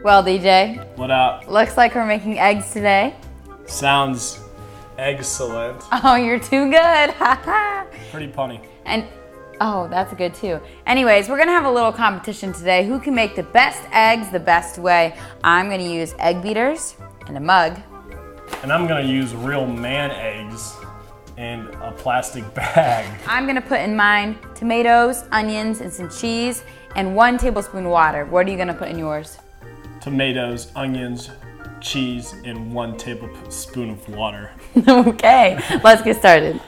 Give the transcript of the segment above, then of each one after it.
Well, DJ. What up? Looks like we're making eggs today. Sounds excellent. Oh, you're too good. Pretty punny. And oh, that's good too. Anyways, we're gonna have a little competition today. Who can make the best eggs the best way? I'm gonna use egg beaters and a mug. And I'm gonna use real man eggs in a plastic bag. I'm gonna put in mine tomatoes, onions, and some cheese, and 1 tablespoon water. What are you gonna put in yours? Tomatoes, onions, cheese, and 1 tablespoon of water. Okay, let's get started.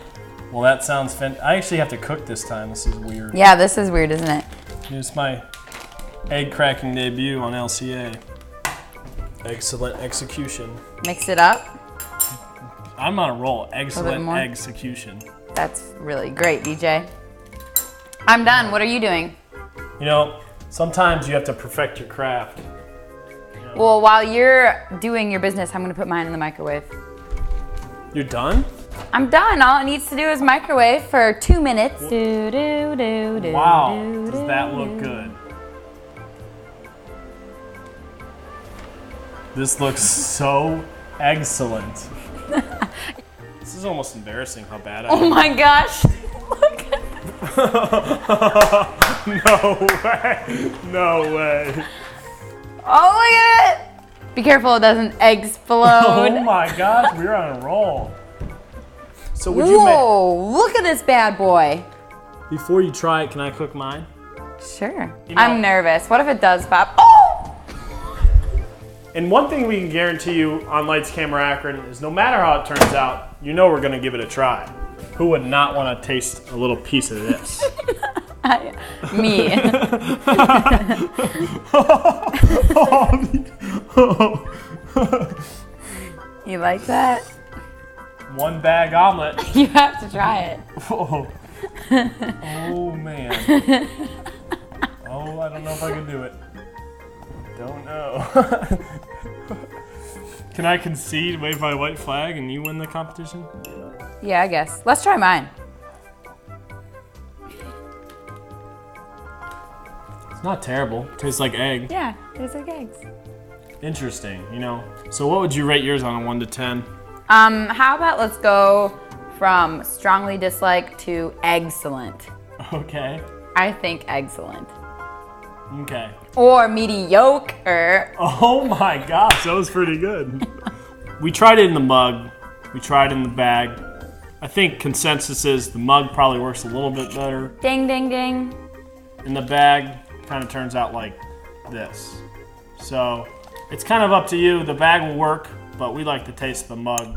Well, that sounds I actually have to cook this time. This is weird. Yeah, this is weird, isn't it? Here's my egg cracking debut on LCA. Excellent execution. Mix it up. I'm on a roll. Excellent more? execution. That's really great, DJ. I'm done. What are you doing? You know, sometimes you have to perfect your craft. Well, while you're doing your business, I'm gonna put mine in the microwave. You're done? I'm done. All it needs to do is microwave for 2 minutes. Wow, does that look good? This looks so excellent. This is almost embarrassing how bad I am. Oh my gosh. Look at No way. No way. Oh, look at it. Be careful it doesn't explode. Oh my gosh, we're on a roll. So would you Whoa, look at this bad boy. Before you try it, can I cook mine? Sure. You know, I'm nervous. What if it does pop? Oh! And one thing we can guarantee you on Lights Camera Akron is no matter how it turns out, you know we're gonna give it a try. Who would not want to taste a little piece of this? Me. You like that? 1 bag omelet. You have to try it. Oh, oh man. Oh, I don't know if I can do it. Don't know. Can I concede, wave my white flag, and you win the competition? Yeah, I guess. Let's try mine. It's not terrible. Tastes like egg. Yeah, tastes like eggs. Interesting, you know. So what would you rate yours on a 1 to 10? How about let's go from strongly dislike to excellent. Okay. I think excellent. Okay. Or mediocre. Oh my gosh, that was pretty good. We tried it in the mug. We tried it in the bag. I think consensus is the mug probably works a little bit better. Ding, ding, ding. In the bag, kind of turns out like this. So it's kind of up to you. The bag will work, but we like the taste of the mug,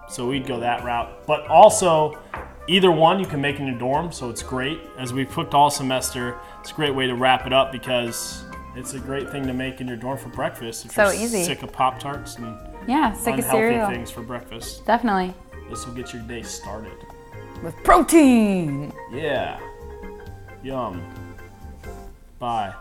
so we'd go that route. But also, either one you can make in your dorm, so it's great. As we've cooked all semester, it's a great way to wrap it up because it's a great thing to make in your dorm for breakfast. If So you're easy. sick of Pop-Tarts and Yeah, sick of unhealthy cereal. things for breakfast, Definitely. this will get your day started. With protein. Yeah. Yum. Bye.